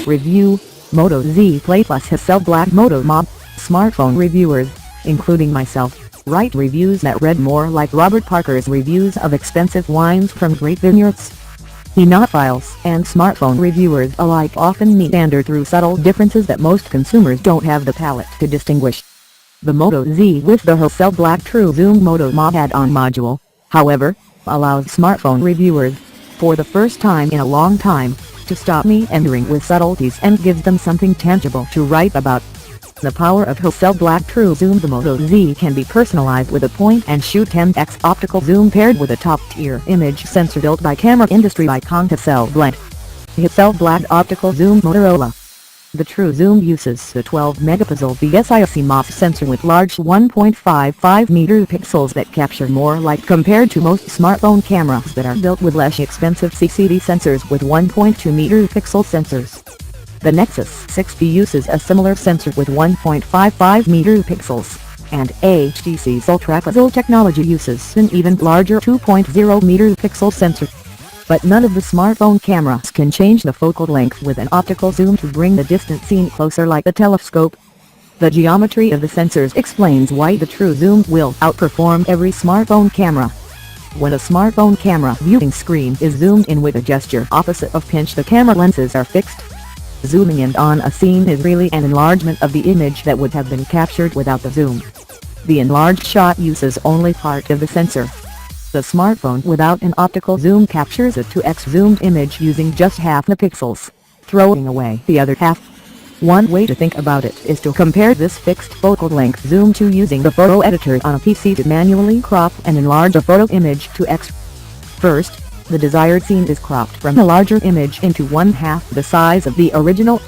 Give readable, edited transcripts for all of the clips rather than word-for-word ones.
Review: Moto Z Play Plus Hasselblad Moto Mob. Smartphone reviewers, including myself, write reviews that read more like Robert Parker's reviews of expensive wines from great vineyards. Enophiles and smartphone reviewers alike often meander through subtle differences that most consumers don't have the palate to distinguish. The Moto Z with the Hasselblad True Zoom Moto Mod add-on module, however, allows smartphone reviewers, for the first time in a long time, to stop meandering with subtleties and gives them something tangible to write about. The power of Hasselblad True Zoom. The Moto Z can be personalized with a point-and-shoot 10x optical zoom paired with a top-tier image sensor built by camera industry icon Hasselblad. Hasselblad Optical Zoom Motorola. The True Zoom uses the 12-megapixel BSIC sensor with large 1.55 megapixels that capture more light compared to most smartphone cameras that are built with less expensive CCD sensors with 1.2 megapixel sensors. The Nexus 6P uses a similar sensor with 1.55 megapixels, and HTC's ultra-pixel technology uses an even larger 2.0 megapixel sensor. But none of the smartphone cameras can change the focal length with an optical zoom to bring the distant scene closer like a telescope. The geometry of the sensors explains why the True Zoom will outperform every smartphone camera. When a smartphone camera viewing screen is zoomed in with a gesture opposite of pinch, the camera lenses are fixed. Zooming in on a scene is really an enlargement of the image that would have been captured without the zoom. The enlarged shot uses only part of the sensor. The smartphone without an optical zoom captures a 2x zoomed image using just half the pixels, throwing away the other half. One way to think about it is to compare this fixed focal length zoom to using the photo editor on a PC to manually crop and enlarge a photo image to X. First, the desired scene is cropped from the larger image into 1/2 the size of the original.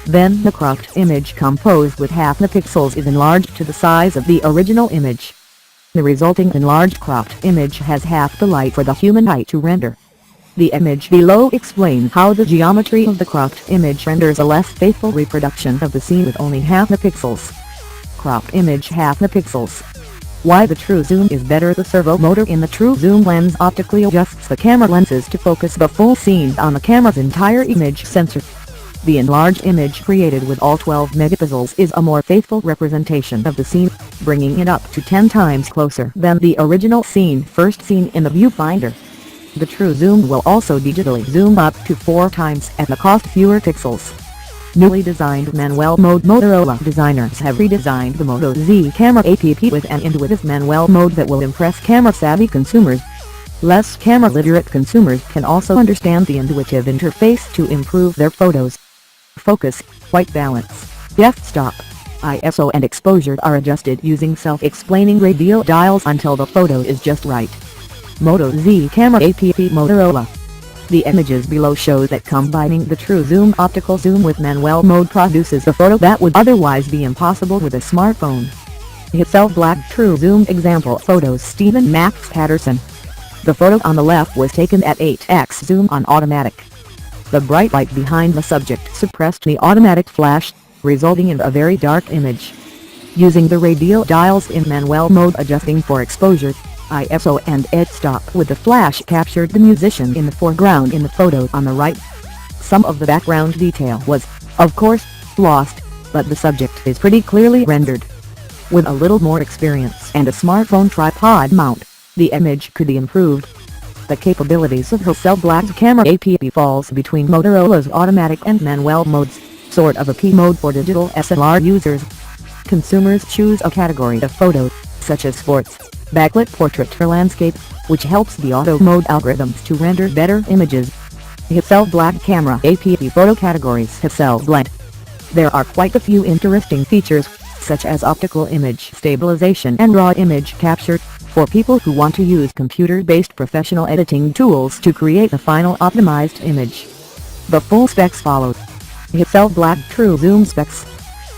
Then the cropped image composed with half the pixels is enlarged to the size of the original image. The resulting enlarged cropped image has half the light for the human eye to render. The image below explains how the geometry of the cropped image renders a less faithful reproduction of the scene with only half the pixels. Cropped image half the pixels. Why the True Zoom is better. The servo motor in the True Zoom lens optically adjusts the camera lenses to focus the full scene on the camera's entire image sensor. The enlarged image created with all 12 megapixels is a more faithful representation of the scene, bringing it up to 10 times closer than the original scene first seen in the viewfinder. The True Zoom will also digitally zoom up to 4 times at the cost fewer pixels. Newly designed manual mode. Motorola designers have redesigned the Moto Z camera app with an intuitive manual mode that will impress camera-savvy consumers. Less camera-literate consumers can also understand the intuitive interface to improve their photos. Focus, white balance, f-stop, ISO and exposure are adjusted using self-explaining radial dials until the photo is just right. Moto Z camera app. Motorola. The images below show that combining the True Zoom optical zoom with manual mode produces a photo that would otherwise be impossible with a smartphone. Hasselblad True Zoom example photos. Stephen Max Patterson. The photo on the left was taken at 8x zoom on automatic. The bright light behind the subject suppressed the automatic flash, resulting in a very dark image. Using the radial dials in manual mode, adjusting for exposure, ISO and f-stop with the flash captured the musician in the foreground in the photo on the right. Some of the background detail was, of course, lost, but the subject is pretty clearly rendered. With a little more experience and a smartphone tripod mount, the image could be improved. The capabilities of Hasselblad's camera app falls between Motorola's automatic and manual modes, sort of a P mode for digital SLR users. Consumers choose a category of photos, such as sports, backlit, portrait or landscape, which helps the auto mode algorithms to render better images. Hasselblad camera app photo categories. Hasselblad. There are quite a few interesting features, such as optical image stabilization and raw image capture, for people who want to use computer-based professional editing tools to create a final optimized image. The full specs follow. Hasselblad True Zoom specs.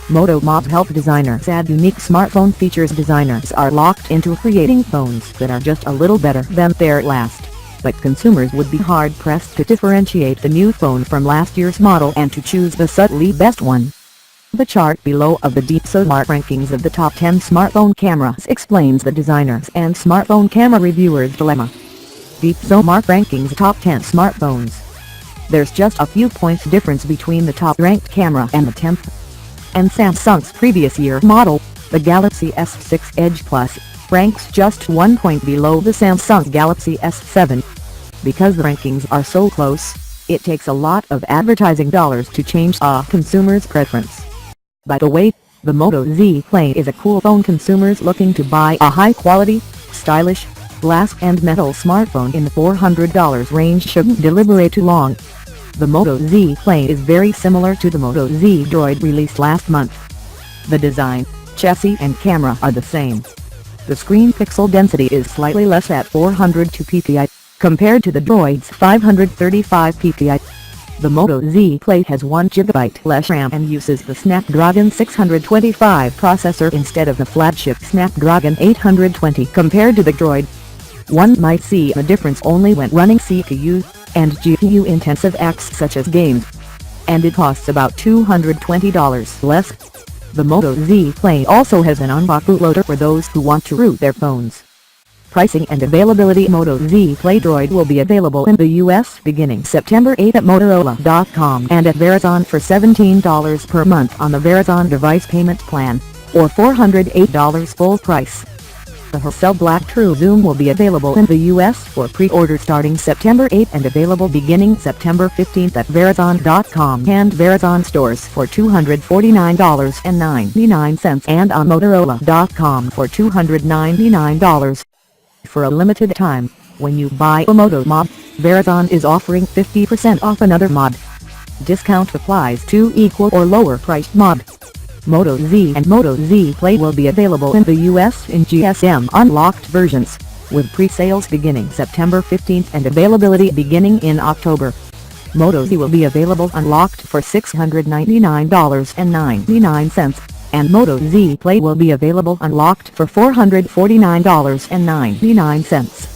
Moto Mob help designers add unique smartphone features. Designers are locked into creating phones that are just a little better than their last, but consumers would be hard-pressed to differentiate the new phone from last year's model and to choose the subtly best one. The chart below of the Deep Smart rankings of the top 10 smartphone cameras explains the designers and smartphone camera reviewers' dilemma. Deep Smart rankings top 10 smartphones. There's just a few points difference between the top-ranked camera and the 10th. And Samsung's previous year model, the Galaxy S6 Edge Plus, ranks just 1 point below the Samsung Galaxy S7. Because the rankings are so close, it takes a lot of advertising dollars to change a consumer's preference. By the way, the Moto Z Play is a cool phone. Consumers looking to buy a high-quality, stylish, glass and metal smartphone in the $400 range shouldn't deliberate too long. The Moto Z Play is very similar to the Moto Z Droid released last month. The design, chassis and camera are the same. The screen pixel density is slightly less at 402 ppi, compared to the Droid's 535 ppi. The Moto Z Play has 1 GB less RAM and uses the Snapdragon 625 processor instead of the flagship Snapdragon 820 compared to the Droid. One might see a difference only when running CPU and GPU-intensive apps such as games. And it costs about $220 less. The Moto Z Play also has an unlock bootloader for those who want to root their phones. Pricing and availability: Moto Z Play Droid will be available in the US beginning September 8 at Motorola.com and at Verizon for $17 per month on the Verizon device payment plan, or $408 full price. The Hasselblad True Zoom will be available in the US for pre-order starting September 8 and available beginning September 15 at Verizon.com and Verizon stores for $249.99 and on Motorola.com for $299. For a limited time, when you buy a Moto mod, Verizon is offering 50% off another mod. Discount applies to equal or lower priced mod. Moto Z and Moto Z Play will be available in the US in GSM unlocked versions, with pre-sales beginning September 15th and availability beginning in October. Moto Z will be available unlocked for $699.99, and Moto Z Play will be available unlocked for $449.99.